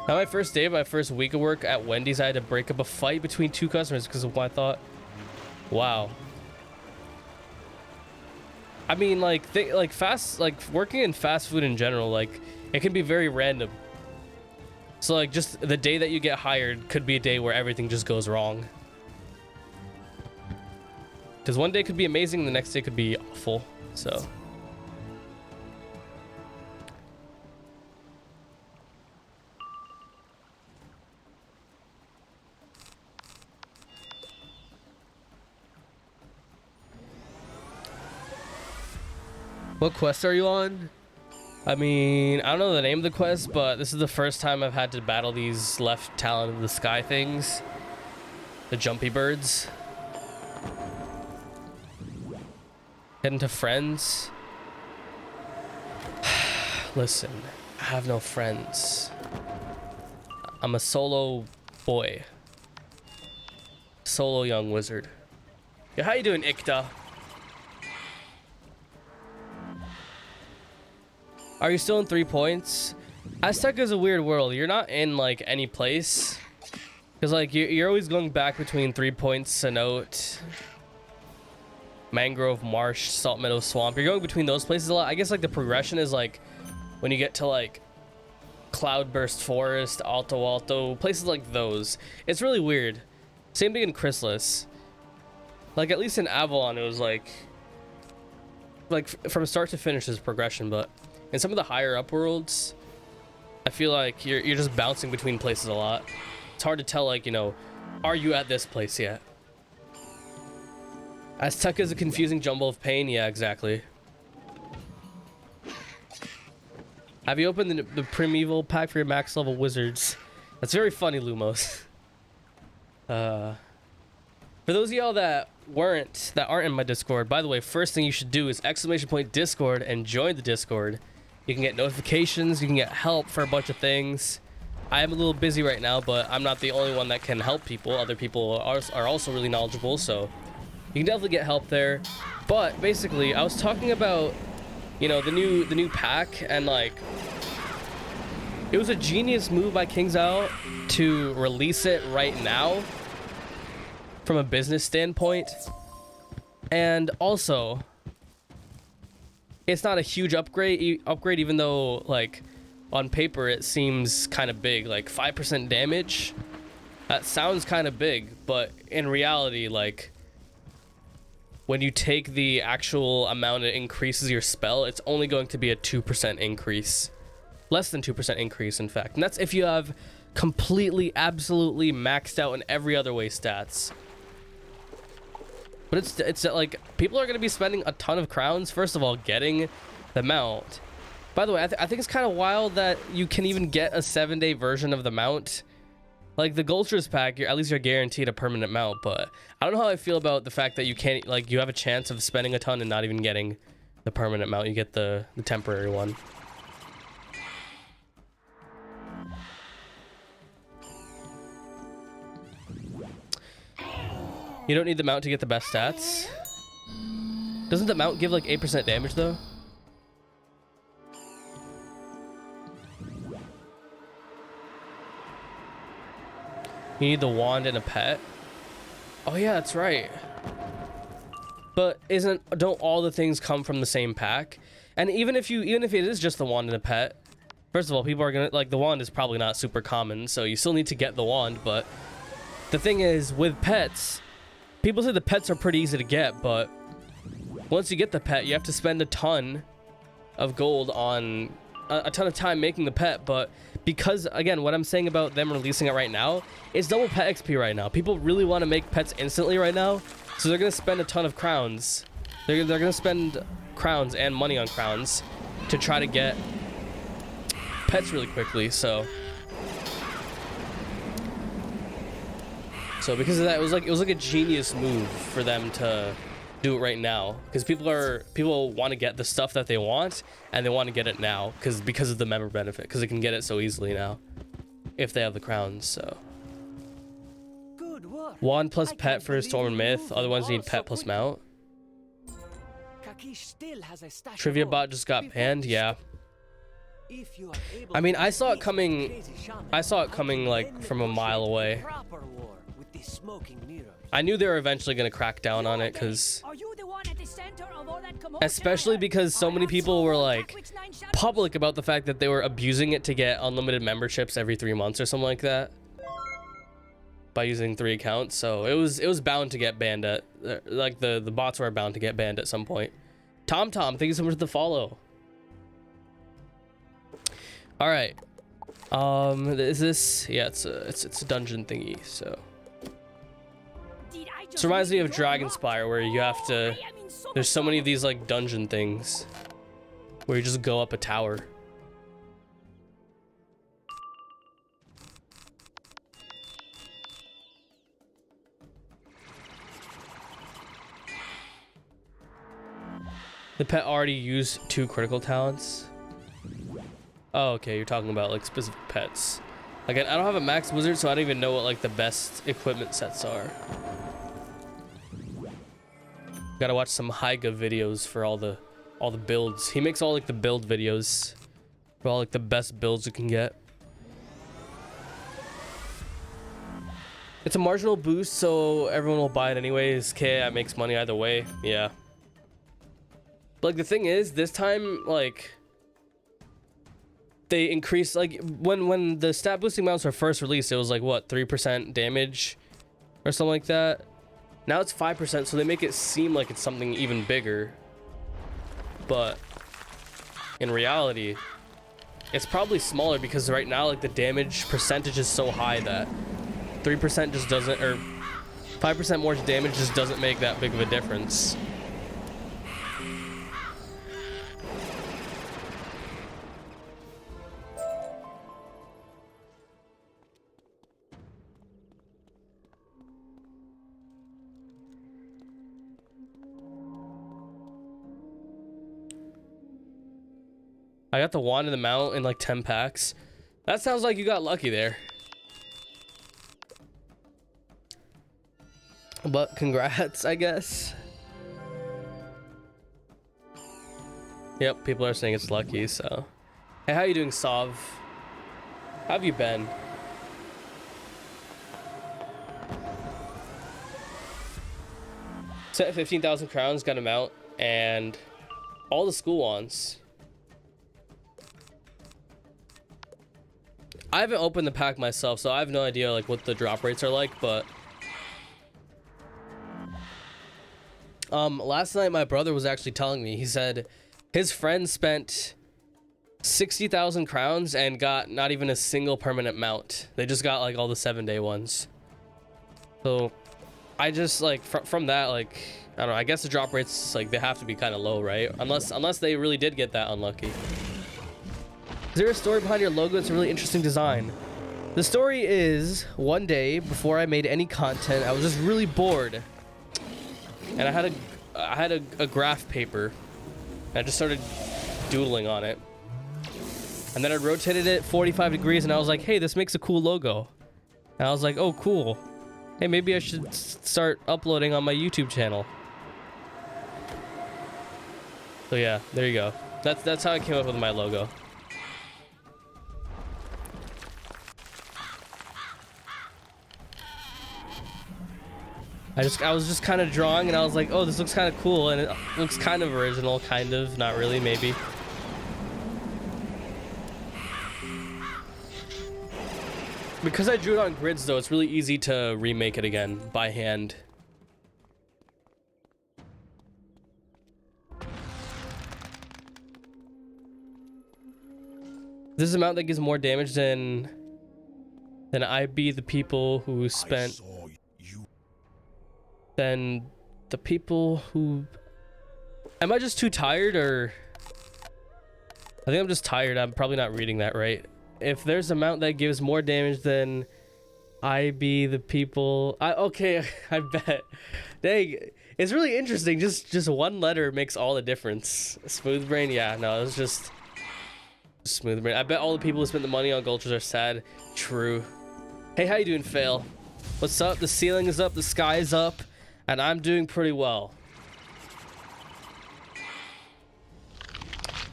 A: Now my first day, my first week of work at Wendy's, I had to break up a fight between 2 customers because of what I thought. Wow. I mean, like working in fast food in general, like it can be very random. So like just the day that you get hired could be a day where everything just goes wrong. Because one day could be amazing, the next day could be awful. So. What quest are you on? I mean, I don't know the name of the quest, but this is the first time I've had to battle these left talon of the sky things. The jumpy birds. Get into friends. Listen, I have no friends. I'm a solo boy. Solo young wizard. Yeah, how you doing, Ikta? Are you still in 3 points? Aztec is a weird world. You're not in like any place. Because like you're always going back between 3 points, Cenote, Mangrove Marsh, Salt Meadow Swamp. You're going between those places a lot. I guess like the progression is like when you get to like Cloudburst Forest, Alto, places like those. It's really weird. Same thing in Chrysalis. Like at least in Avalon it was like from start to finish is progression, but in some of the higher up worlds, I feel like you're just bouncing between places a lot. It's hard to tell, like, you know, are you at this place yet? Azteca is a confusing jumble of pain. Yeah, exactly. Have you opened the primeval pack for your max level wizards? That's very funny, Lumos. For those of y'all that aren't in my Discord, by the way, first thing you should do is !Discord and join the Discord. You can get notifications, you can get help for a bunch of things. I am a little busy right now, but I'm not the only one that can help people. Other people are also really knowledgeable, so you can definitely get help there. But basically, I was talking about, you know, the new pack, and like, it was a genius move by King's Out to release it right now from a business standpoint. And also, it's not a huge upgrade even though, like, on paper it seems kind of big. Like 5% damage, that sounds kind of big, but in reality, like, when you take the actual amount it increases your spell, it's only going to be a 2% increase. Less than 2% increase, in fact. And that's if you have completely, absolutely maxed out in every other way stats. But it's like, people are going to be spending a ton of crowns, first of all, getting the mount. By the way, I think it's kind of wild that you can even get a 7-day version of the mount. Like, the Gulchers pack, at least you're guaranteed a permanent mount, but I don't know how I feel about the fact that you can't, like, you have a chance of spending a ton and not even getting the permanent mount. You get the temporary one. You don't need the mount to get the best stats. Doesn't the mount give like 8% damage though? You need the wand and a pet. Oh yeah, that's right. But don't all the things come from the same pack? And even if it is just the wand and a pet, first of all, people are gonna, like, the wand is probably not super common, so you still need to get the wand. But the thing is, with pets, people say the pets are pretty easy to get, but once you get the pet, you have to spend a ton of gold on a ton of time making the pet. But because, again, what I'm saying about them releasing it right now is double pet XP right now. People really want to make pets instantly right now, so they're going to spend a ton of crowns. They're going to spend crowns and money on crowns to try to get pets really quickly. So because of that, it was like a genius move for them to do it right now, because people want to get the stuff that they want, and they want to get it now because of the member benefit, because they can get it so easily now if they have the crowns. So
E: Good work.
A: wand plus pet for Storm and Myth. Other ones need pet plus mount.
E: Kakish still has a stash
A: Trivia
E: of
A: bot just got
E: gold.
A: banned. Yeah,
E: If you are able
A: I mean,
E: to
A: I saw it
E: defeat
A: coming.
E: crazy shaman,
A: I saw it
E: I
A: coming
E: can
A: like
E: then
A: from a mile away.
E: proper war with the smoking mirrors.
A: I knew they were eventually going to crack down on it, because
E: Are you the one at the center of all that commotion?
A: especially because so many people were like public about the fact that they were abusing it to get unlimited memberships every 3 months or something like that by using 3 accounts. So it was bound to get banned at, like, the bots were bound to get banned at some point. Tom, thank you so much for the follow. All right, is this, yeah, it's a dungeon thingy. So this reminds me of Dragonspire, where you have to, there's so many of these like dungeon things where you just go up a tower. The pet already used 2 critical talents. Oh, okay, you're talking about like specific pets. Like, I don't have a max wizard, so I don't even know what like the best equipment sets are. Gotta watch some Haiga videos for all the builds. He makes all like the build videos for all like the best builds you can get. It's a marginal boost, so everyone will buy it anyways. Okay, that makes money either way. Yeah. But like, the thing is, this time, like, they increased, like, when the stat boosting mounts were first released, it was like, what, 3% damage or something like that. Now it's 5%, so they make it seem like it's something even bigger. But in reality, it's probably smaller because right now like the damage percentage is so high that 3% just doesn't, or 5% more damage just doesn't make that big of a difference. I got the wand and the mount in like 10 packs. That sounds like you got lucky there. But congrats, I guess. Yep, people are saying it's lucky, so. Hey, how you doing, Sav? How have you been? Set 15,000 crowns, got a mount, and all the school wands. I haven't opened the pack myself, so I have no idea like what the drop rates are like, but last night my brother was actually telling me, he said his friend spent 60,000 crowns and got not even a single permanent mount. They just got like all the 7-day ones. So I just like from that, like I don't know, I guess the drop rates like they have to be kind of low, right? Unless they really did get that unlucky. Is there a story behind your logo? It's a really interesting design. The story is, one day before I made any content, I was just really bored, and I had a graph paper, and I just started doodling on it, and then I rotated it 45 degrees, and I was like, hey, this makes a cool logo, and I was like, oh cool, hey, maybe I should start uploading on my YouTube channel. So yeah, there you go. That's how I came up with my logo. I was just kind of drawing, and I was like, oh, this looks kind of cool, and it looks kind of original, kind of, not really, maybe. Because I drew it on grids, though, it's really easy to remake it again by hand. This is the amount that gives more damage than I be the people who spent. Then the people who... Am I just too tired, or... I think I'm just tired. I'm probably not reading that right. If there's an amount that gives more damage than I be the people... Okay, I bet. Dang, it's really interesting. Just one letter makes all the difference. Smooth brain? Yeah, no, it was just... Smooth brain. I bet all the people who spent the money on Gulchers are sad. True. Hey, how you doing, Fail? What's up? The ceiling is up, the sky is up. And I'm doing pretty well.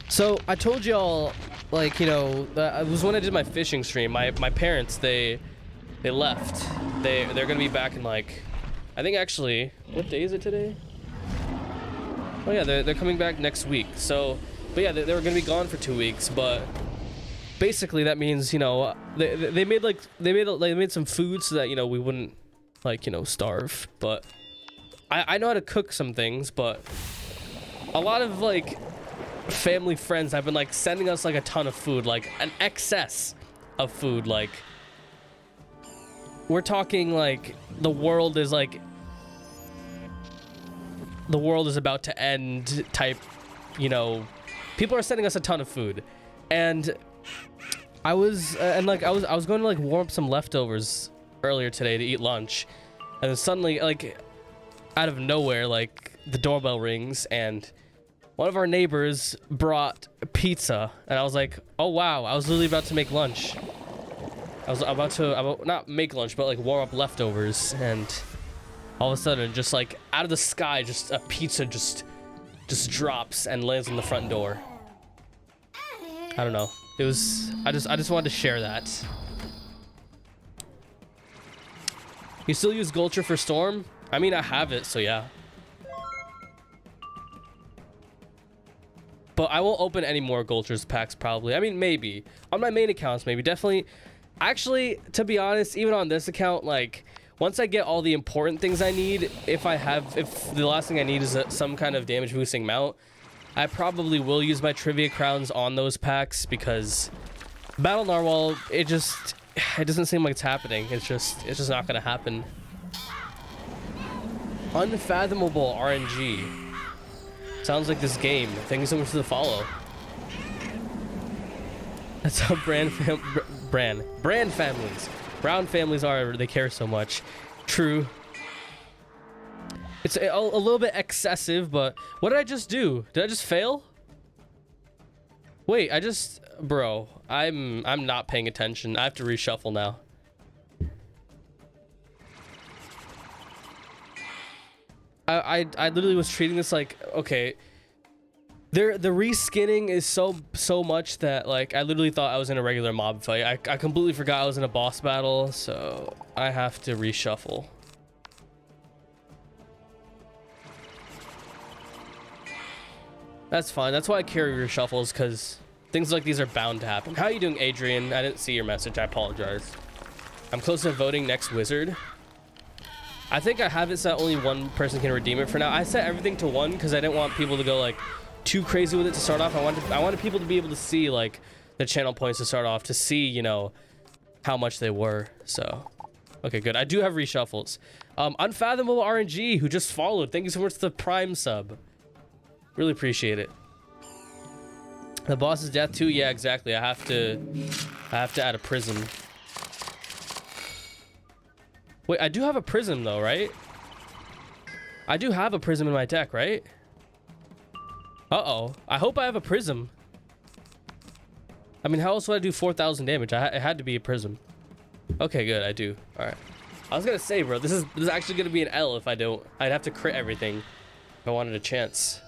A: So I told y'all, like, you know, it was when I did my fishing stream. My parents, they left. They're gonna be back in like, I think actually, what day is it today? Oh yeah, they're coming back next week. So, but yeah, they were gonna be gone for 2 weeks. But basically that means, you know, they made some food so that, you know, we wouldn't like, you know, starve. But I know how to cook some things, but a lot of like family friends have been like sending us like a ton of food, like an excess of food. Like we're talking like the world is about to end type, you know, people are sending us a ton of food. And I was going to like warm up some leftovers earlier today to eat lunch, and then suddenly like out of nowhere, like the doorbell rings, and one of our neighbors brought pizza, and I was like, oh wow, I was literally about to make lunch. I was about to not make lunch, but like warm up leftovers, and all of a sudden, just like out of the sky, just a pizza just drops and lands on the front door. I don't know. It was, I just wanted to share that. You still use Gulcher for Storm? I mean, I have it, so yeah. But I won't open any more Gulchers packs probably. I mean, maybe. On my main accounts, maybe. Definitely. Actually, to be honest, even on this account, like, once I get all the important things I need, if the last thing I need is some kind of damage boosting mount, I probably will use my trivia crowns on those packs because Battle Narwhal, it doesn't seem like it's happening. It's just not gonna happen. Unfathomable RNG. Sounds like this game. Thank you so much for the follow. That's how brand families, brown families are. They care so much. True. It's a little bit excessive, but what did I just do? Did I just fail? Wait, bro, I'm not paying attention. I have to reshuffle now. I literally was treating this like, okay, the reskinning is so much that like I literally thought I was in a regular mob fight. I completely forgot I was in a boss battle, so I have to reshuffle. That's fine. That's why I carry reshuffles, because things like these are bound to happen. How are you doing, Adrian? I didn't see your message. I apologize. I'm close to voting next wizard. I think I have it so that only one person can redeem it for now. I set everything to 1 because I didn't want people to go like too crazy with it to start off. I wanted people to be able to see like the channel points to start off, to see, you know, how much they were. So, okay, good. I do have reshuffles. Unfathomable RNG, who just followed. Thank you so much for the Prime sub. Really appreciate it. The boss's death too. Yeah, exactly. I have to add a prism. Wait, I do have a prism though, right? I do have a prism in my deck, right? Uh-oh. I hope I have a prism. I mean, how else would I do 4,000 damage? It had to be a prism. Okay, good. I do. All right. I was gonna say, bro, this is actually gonna be an L if I don't. I'd have to crit everything if I wanted a chance.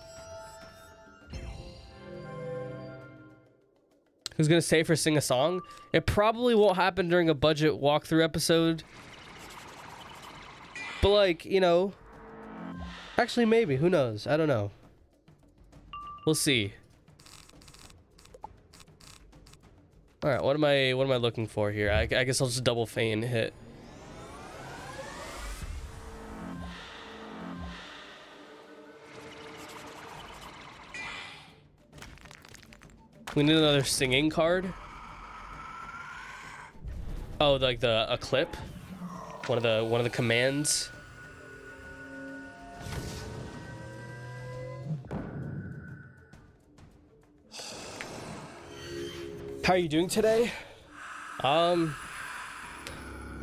A: Who's gonna say for sing a song? It probably won't happen during a budget walkthrough episode. But like, you know, actually maybe, who knows? I don't know. We'll see. All right, what am I looking for here? I guess I'll just double feign hit. We need another singing card. Oh, like a clip. One of the commands. How are you doing today? I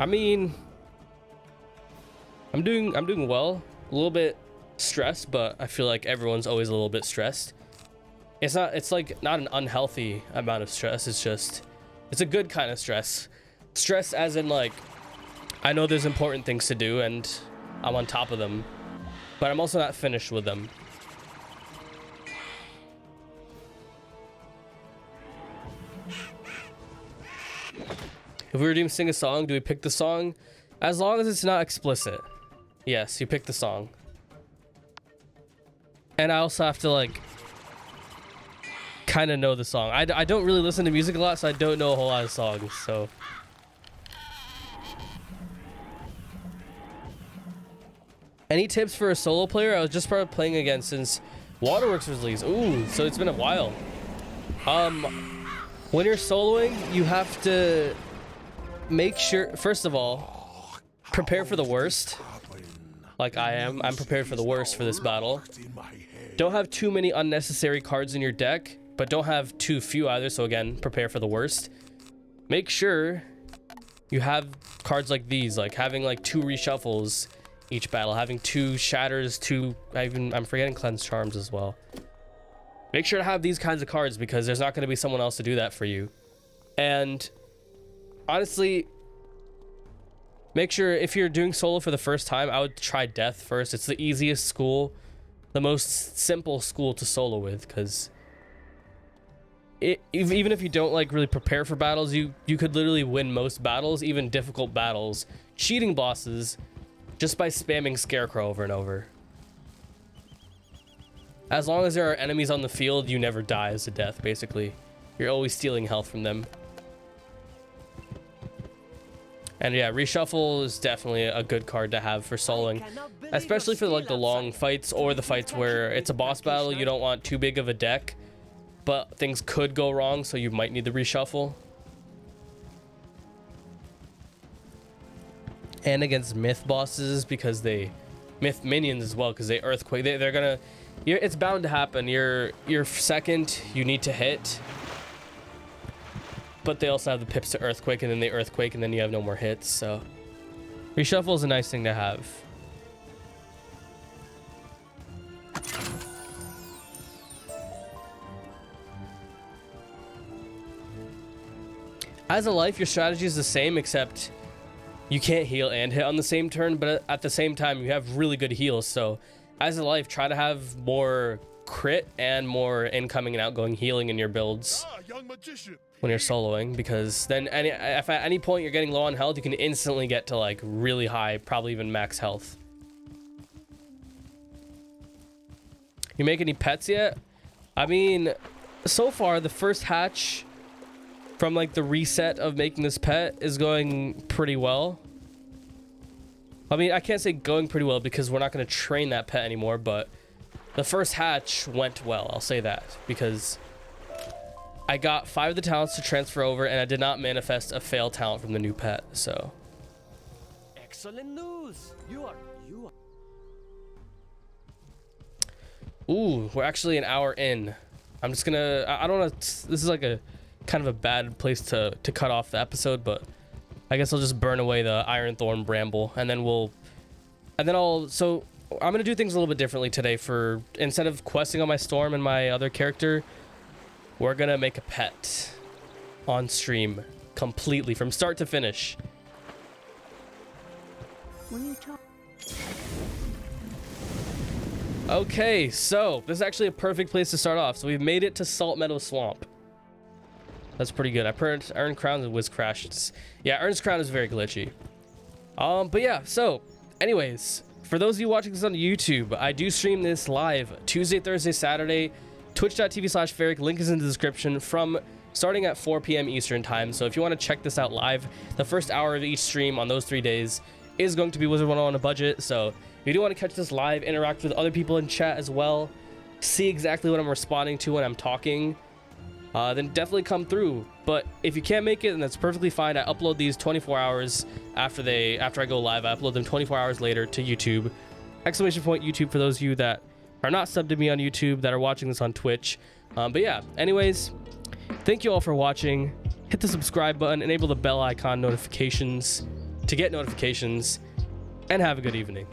A: mean, I'm doing well. A little bit stressed, but I feel like everyone's always a little bit stressed. It's like not an unhealthy amount of stress. It's a good kind of stress. Stress as in like, I know there's important things to do and I'm on top of them, but I'm also not finished with them. If we were to sing a song, do we pick the song? As long as it's not explicit. Yes, you pick the song. And I also have to like kind of know the song. I don't really listen to music a lot, so I don't know a whole lot of songs, so. Any tips for a solo player? I was just started playing again since Waterworks was released. Ooh, so it's been a while. When you're soloing, you have to make sure, first of all, prepare for the worst. Like I am. I'm prepared for the worst for this battle. Don't have too many unnecessary cards in your deck, but don't have too few either. So again, prepare for the worst. Make sure you have cards like these, like having like 2 reshuffles each battle, having 2 shatters, 2, I'm forgetting cleanse charms as well. Make sure to have these kinds of cards because there's not going to be someone else to do that for you. And honestly, make sure if you're doing solo for the first time, I would try death first. It's the easiest school, the most simple school to solo with, because even if you don't like really prepare for battles, you could literally win most battles, even difficult battles, cheating bosses, just by spamming Scarecrow over and over. As long as there are enemies on the field, you never die as a death, basically. You're always stealing health from them. And yeah, reshuffle is definitely a good card to have for soloing, especially for like the long fights or the fights where it's a boss battle. You don't want too big of a deck, but things could go wrong, so you might need the reshuffle. And against myth bosses, because they myth minions as well, because they earthquake. They're gonna. It's bound to happen. Your second you need to hit. But they also have the pips to earthquake, and then they earthquake, and then you have no more hits. So reshuffle is a nice thing to have. As a life, your strategy is the same, except you can't heal and hit on the same turn, but at the same time you have really good heals. So as a life, try to have more crit and more incoming and outgoing healing in your builds
C: Young magician.
A: when you're soloing, because then if at any point you're getting low on health, you can instantly get to like really high, probably even max health. You make any pets yet? I mean, so far the first hatch from like the reset of making this pet is going pretty well. I mean, I can't say going pretty well because we're not going to train that pet anymore, but the first hatch went well, I'll say that, because I got 5 of the talents to transfer over, and I did not manifest a fail talent from the new pet, so.
F: Excellent news. You are.
A: Ooh, we're actually an hour in. I'm just gonna, I don't know, this is like a kind of a bad place to cut off the episode, but I guess I'll just burn away the Iron Thorn Bramble, and then so I'm gonna do things a little bit differently today. For instead of questing on my Storm and my other character, we're gonna make a pet on stream completely from start to finish. Okay, so this is actually a perfect place to start off. So we've made it to Salt Meadow Swamp. That's pretty good. I earned crowns and Wiz Crash. Yeah, Earn's Crown is very glitchy. But yeah, so anyways, for those of you watching this on YouTube, I do stream this live Tuesday, Thursday, Saturday, twitch.tv/ferric. Link is in the description, from starting at 4 p.m. Eastern time. So if you want to check this out live, the first hour of each stream on those 3 days is going to be Wizard101 on a budget. So if you do want to catch this live, interact with other people in chat as well, see exactly what I'm responding to when I'm talking, then definitely come through. But if you can't make it, then that's perfectly fine. I upload these 24 hours after I go live. I upload them 24 hours later to YouTube. !YouTube for those of you that are not subbed to me on YouTube, that are watching this on Twitch. But yeah, anyways, thank you all for watching. Hit the subscribe button, enable the bell icon notifications to get notifications, and have a good evening.